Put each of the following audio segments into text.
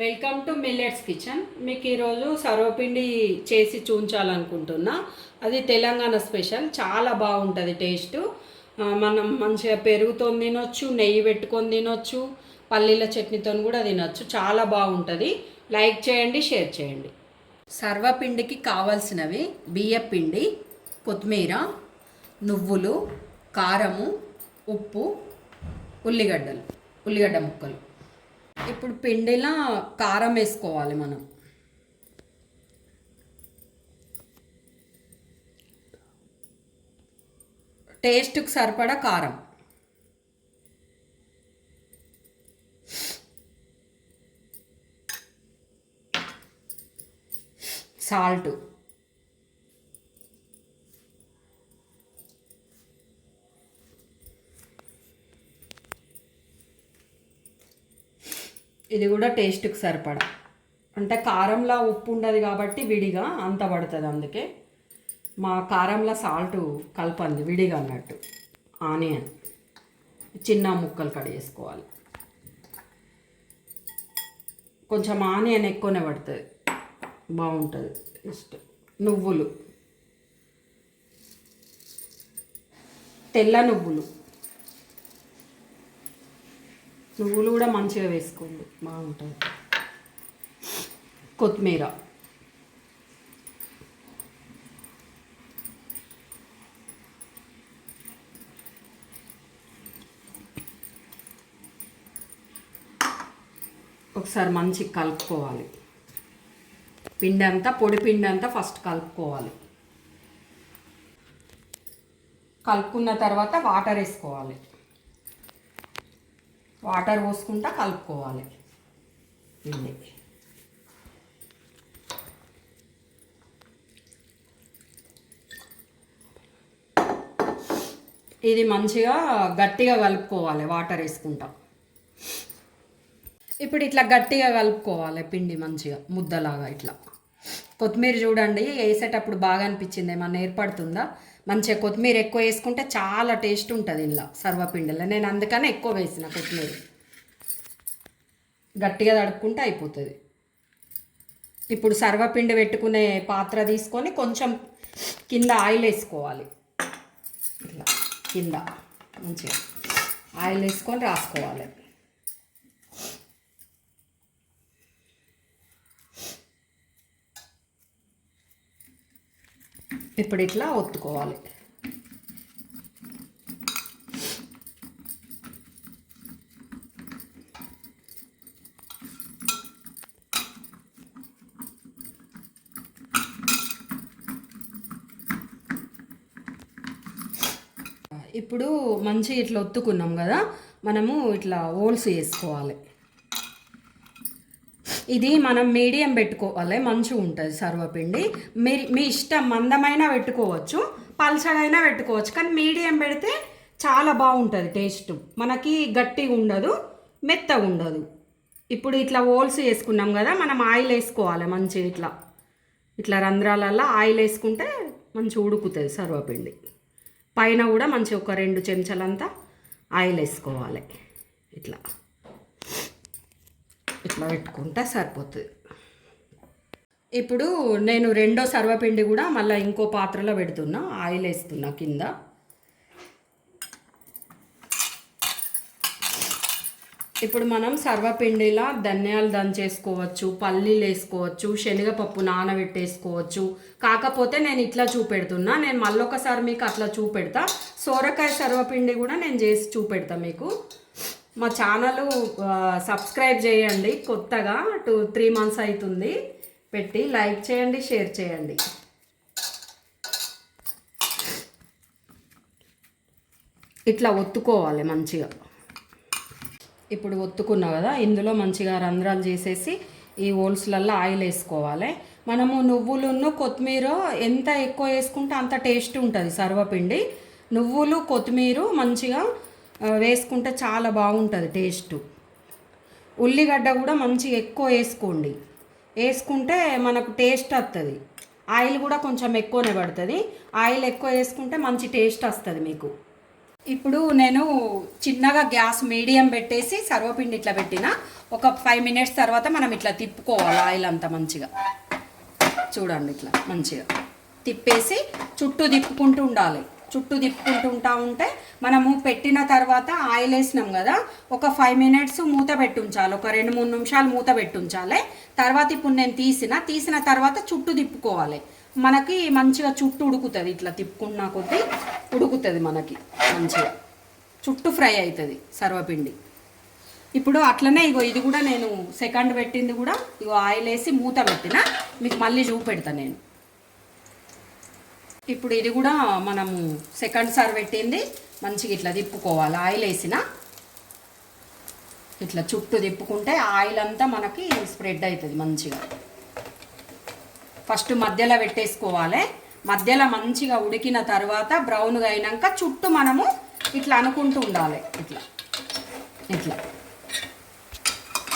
Welcome to millets kitchen. మీకు ఈరోజు సర్వపిండి చేసి చూపించాలనుకుంటున్నా. అది తెలంగాణ స్పెషల్, చాలా బాగుంటుంది టేస్ట్. మనం మంచిగా పెరుగుతో తినొచ్చు, నెయ్యి పెట్టుకొని తినొచ్చు, పల్లీల చట్నీతో కూడా తినొచ్చు. చాలా బాగుంటుంది. లైక్ చేయండి, షేర్ చేయండి. సర్వపిండికి కావాల్సినవి బియ్యపిండి, కొత్తిమీర, నువ్వులు, కారము, ఉప్పు, ఉల్లిగడ్డ ముక్కలు. ఇప్పుడు పిండిలో కారం వేసుకోవాలి మనం. టేస్ట్కి సరిపడా కారం, సాల్ట్, ఇది కూడా టేస్ట్కి సరిపడా. అంటే కారంలో ఉప్పు ఉండదు కాబట్టి విడిగా అంత పడుతుంది. అందుకే మా కారంలో సాల్ట్ కలపంది విడిగా అన్నట్టు. ఆనియన్ చిన్న ముక్కలు కట్ చేసుకోవాలి. కొంచెం ఆనియన్ ఎక్కువనే పడుతుంది, బాగుంటుంది టేస్ట్. నువ్వులు, తెల్ల నువ్వులు కూడా మంచిగా వేసుకోండి, బాగుంటుంది. కొత్తిమీర, ఒకసారి మంచిగా కలుపుకోవాలి. పిండి అంతా, పొడి పిండి అంతా ఫస్ట్ కలుపుకోవాలి. కలుపుకున్న తర్వాత వాటర్ వేసుకోవాలి. వాటర్ పోసుకుంటా కలుపుకోవాలి పిండి. ఇది మంచిగా గట్టిగా కలుపుకోవాలి వాటర్ వేసుకుంటా. ఇప్పుడు ఇట్లా గట్టిగా కలుపుకోవాలి పిండి మంచిగా ముద్దలాగా. ఇట్లా కొత్తిమీర చూడండి, వేసేటప్పుడు బాగా అనిపించింది, ఏమన్నా ఏర్పడుతుందా? మంచిగా కొత్తిమీర ఎక్కువ వేసుకుంటే చాలా టేస్ట్ ఉంటుంది ఇలా సర్వపిండిలో. నేను అందుకనే ఎక్కువ వేసిన కొత్తిమీర. గట్టిగా తడుపుకుంటే అయిపోతుంది. ఇప్పుడు సర్వపిండి పెట్టుకునే పాత్ర తీసుకొని కొంచెం కింద ఆయిల్ వేసుకోవాలి. ఇట్లా కింద మంచిగా ఆయిల్ వేసుకొని రాసుకోవాలి. ఇప్పుడు ఇట్లా ఒత్తుకోవాలి. ఇప్పుడు మంచి ఇట్లా ఒత్తుకున్నాం కదా, మనము ఇట్లా హోల్స్ వేసుకోవాలి. ఇది మనం మీడియం పెట్టుకోవాలి, మంచిగా ఉంటుంది సర్వపిండి. మీ ఇష్టం, మందమైనా పెట్టుకోవచ్చు, పల్చగైనా పెట్టుకోవచ్చు, కానీ మీడియం పెడితే చాలా బాగుంటుంది టేస్ట్. మనకి గట్టిగా ఉండదు, మెత్తగా ఉండదు. ఇప్పుడు ఇట్లా హోల్స్ వేసుకున్నాం కదా, మనం ఆయిల్ వేసుకోవాలి మంచిగా. ఇట్లా ఇట్లా రంధ్రాలల్లో ఆయిల్ వేసుకుంటే మంచిగా ఉడుకుతుంది సర్వపిండి. పైన కూడా మంచిగా ఒక 2 చెంచాలంతా ఆయిల్ వేసుకోవాలి. ఇట్లా ఇట్లా పెట్టుకుంటే సరిపోతుంది. ఇప్పుడు నేను రెండో సర్వపిండి కూడా మళ్ళీ ఇంకో పాత్రలో పెడుతున్నా, ఆయిల్ వేస్తున్నా కింద. ఇప్పుడు మనం సర్వపిండిలా ధనియాలు దంచేసుకోవచ్చు, పల్లీలు వేసుకోవచ్చు, శనగపప్పు నానబెట్టేసుకోవచ్చు. కాకపోతే నేను ఇట్లా చూపెడుతున్నా, నేను మళ్ళొకసారి మీకు అట్లా చూపెడతా. సోరకాయ సర్వపిండి కూడా నేను చేసి చూపెడతా మీకు. మా ఛానల్ సబ్స్క్రైబ్ చేయండి, కొత్తగా 2-3 మంత్స్ అవుతుంది పెట్టి. లైక్ చేయండి, షేర్ చేయండి. ఇట్లా ఒత్తుకోవాలి మంచిగా. ఇప్పుడు ఒత్తుకున్నా కదా, ఇందులో మంచిగా రంధ్రాలు చేసేసి ఈ హోల్స్లల్లో ఆయిల్ వేసుకోవాలి. మనము నువ్వులును కొత్తిమీర ఎంత ఎక్కువ వేసుకుంటే అంత టేస్ట్ ఉంటుంది సర్వపిండి. నువ్వులు కొత్తిమీర మంచిగా వేసుకుంటే చాలా బాగుంటుంది టేస్ట్. ఉల్లిగడ్డ కూడా మంచిగా ఎక్కువ వేసుకోండి, వేసుకుంటే మనకు టేస్ట్ వస్తుంది. ఆయిల్ కూడా కొంచెం ఎక్కువనే పడుతుంది. ఆయిల్ ఎక్కువ వేసుకుంటే మంచి టేస్ట్ వస్తుంది మీకు. ఇప్పుడు నేను చిన్నగా గ్యాస్ మీడియం పెట్టేసి సర్వపిండి ఇట్లా పెట్టిన ఒక 5 మినిట్స్ తర్వాత మనం ఇట్లా తిప్పుకోవాలి ఆయిల్ అంతా మంచిగా. చూడండి ఇట్లా మంచిగా తిప్పేసి చుట్టూ తిప్పుకుంటూ ఉండాలి. చుట్టూ తిప్పుకుంటూ ఉంటే మనము పెట్టిన తర్వాత ఆయిల్ వేసినాం కదా, ఒక 5 మినిట్స్ మూత పెట్టి ఉంచాలి. ఒక 2-3 నిమిషాలు మూత పెట్టి ఉంచాలి. తర్వాత ఇప్పుడు నేను తీసిన తర్వాత చుట్టూ తిప్పుకోవాలి. మనకి మంచిగా చుట్టూ ఉడుకుతుంది. ఇట్లా తిప్పుకున్న కొద్దీ ఉడుకుతుంది మనకి మంచిగా, చుట్టూ ఫ్రై అవుతుంది సర్వపిండి. ఇప్పుడు అట్లనే ఇగో ఇది కూడా నేను సెకండ్ పెట్టింది కూడా ఇగో ఆయిల్ వేసి మూత పెట్టిన, మీకు మళ్ళీ చూపెడతా నేను. ఇప్పుడు ఇది కూడా మనము సెకండ్ సార్ పెట్టింది మంచిగా ఇట్లా తిప్పుకోవాలి. ఆయిల్ వేసిన ఇట్లా చుట్టూ తిప్పుకుంటే ఆయిల్ అంతా మనకి స్ప్రెడ్ అవుతుంది మంచిగా. ఫస్ట్ మధ్యలో పెట్టేసుకోవాలి. మధ్యలో మంచిగా ఉడికిన తర్వాత బ్రౌన్గా అయినాక చుట్టూ మనము ఇట్లా అనుకుంటూ ఉండాలి. ఇట్లా ఇట్లా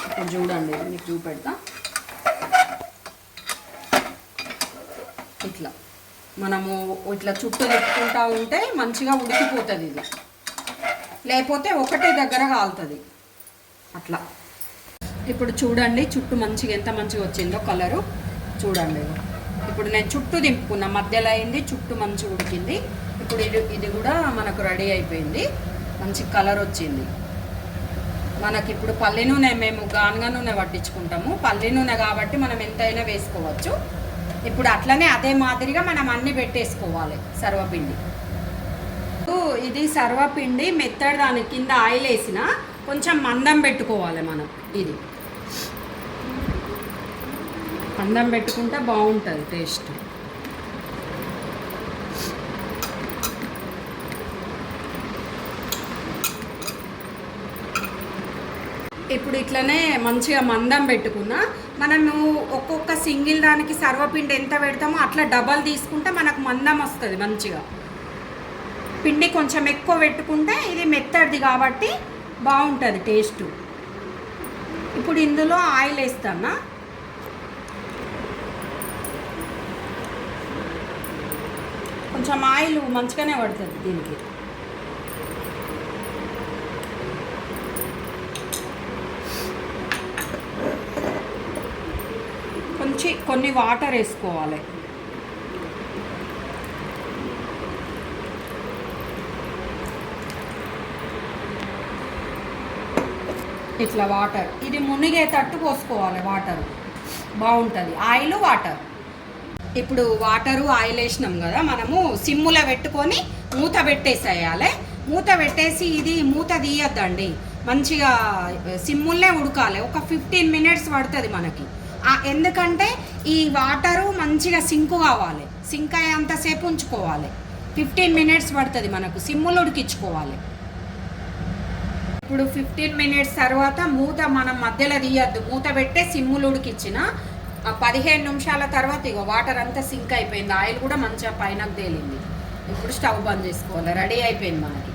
ఇప్పుడు చూడండి మీకు చూపెడతా. ఇట్లా మనము ఇట్లా చుట్టూ తిప్పుకుంటూ ఉంటే మంచిగా ఉడికిపోతుంది ఇది, లేకపోతే ఒకటే దగ్గర కాలుతుంది అట్లా. ఇప్పుడు చూడండి చుట్టూ మంచిగా ఎంత మంచిగా వచ్చిందో కలరు చూడండి. ఇప్పుడు నేను చుట్టూ దింపుకున్నా, మధ్యలో అయింది, చుట్టూ మంచిగా ఉడికింది. ఇప్పుడు ఇది కూడా మనకు రెడీ అయిపోయింది. మంచి కలర్ వచ్చింది మనకి. ఇప్పుడు పల్లి నూనె మేము గానుగ నూనె పట్టించుకుంటాము. పల్లి నూనె కాబట్టి మనం ఎంతైనా వేసుకోవచ్చు. ఇప్పుడు అట్లనే అదే మాదిరిగా మనం అన్నీ పెట్టేసుకోవాలి సర్వపిండి. ఇది సర్వపిండి మెత్తడి దాని కింద ఆయిల్ వేసిన కొంచెం మందం పెట్టుకోవాలి మనం. ఇది మందం పెట్టుకుంటే బాగుంటుంది టేస్ట్. ఇప్పుడు ఇట్లనే మంచిగా మందం పెట్టుకున్నా మనము ఒక్కొక్క సింగిల్ దానికి సర్వపిండి ఎంత పెడతామో అట్లా డబల్ తీసుకుంటే మనకు మందం వస్తుంది మంచిగా. పిండి కొంచెం ఎక్కువ పెట్టుకుంటే ఇది మెత్తడిది కాబట్టి బాగుంటుంది టేస్ట్. ఇప్పుడు ఇందులో ఆయిల్ వేస్తానా. కొంచెం ఆయిల్ మంచిగానే పడుతుంది దీనికి. కొన్ని వాటర్ వేసుకోవాలి. ఇట్లా వాటర్ ఇది మునిగేటట్టు పోసుకోవాలి. వాటర్ బాగుంటుంది, ఆయిల్ వాటర్. ఇప్పుడు వాటరు ఆయిల్ వేసినాం కదా, మనము సిమ్ములో పెట్టుకొని మూత పెట్టేసేయాలి. మూత పెట్టేసి ఇది మూత తీయద్దండి, మంచిగా సిమ్ములనే ఉడకాలి. ఒక 15 మినిట్స్ పడుతుంది మనకి. ఎందుకంటే ఈ వాటరు మంచిగా సింకు కావాలి, సింక్ అయ్యేంతసేపు ఉంచుకోవాలి. 15 మినిట్స్ పడుతుంది మనకు, సిమ్ములు ఉడికించుకోవాలి. ఇప్పుడు 15 మినిట్స్ తర్వాత మూత మనం మధ్యలో తీయద్దు, మూత పెట్టే సిమ్ములు ఉడికిచ్చిన 15 నిమిషాల తర్వాత ఇగో వాటర్ అంతా సింక్ అయిపోయింది, ఆయిల్ కూడా మంచిగా పైనకు తేలింది. ఇప్పుడు స్టవ్ బంద్ చేసుకోవాలి. రెడీ అయిపోయింది మనకి.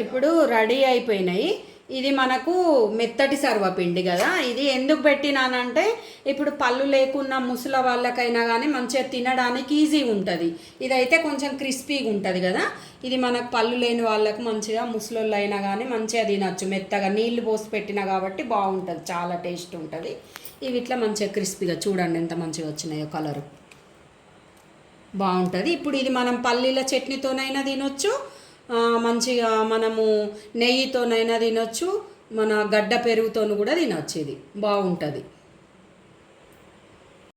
ఇప్పుడు రెడీ అయిపోయినాయి. ఇది మనకు మెత్తటి సర్వపిండి కదా. ఇది ఎందుకు పెట్టినానంటే ఇప్పుడు పళ్ళు లేకున్న ముసల వాళ్ళకైనా కానీ మంచిగా తినడానికి ఈజీ ఉంటుంది. ఇదైతే కొంచెం క్రిస్పీగా ఉంటుంది కదా. ఇది మనకు పళ్ళు లేని వాళ్ళకు మంచిగా ముసలోళ్ళు అయినా కానీ మంచిగా తినచ్చు. మెత్తగా నీళ్లు పోసి పెట్టినా కాబట్టి బాగుంటుంది, చాలా టేస్ట్ ఉంటుంది. ఇవి ఇట్లా మంచిగా క్రిస్పీగా చూడండి ఎంత మంచిగా వచ్చినాయో కలరు, బాగుంటుంది. ఇప్పుడు ఇది మనం పల్లీల చట్నీతోనైనా తినొచ్చు, మంచిగా మనము నెయ్యితోనైనా తినొచ్చు, మన గడ్డ పెరుగుతోను కూడా తినొచ్చు. ఇది బాగుంటుంది.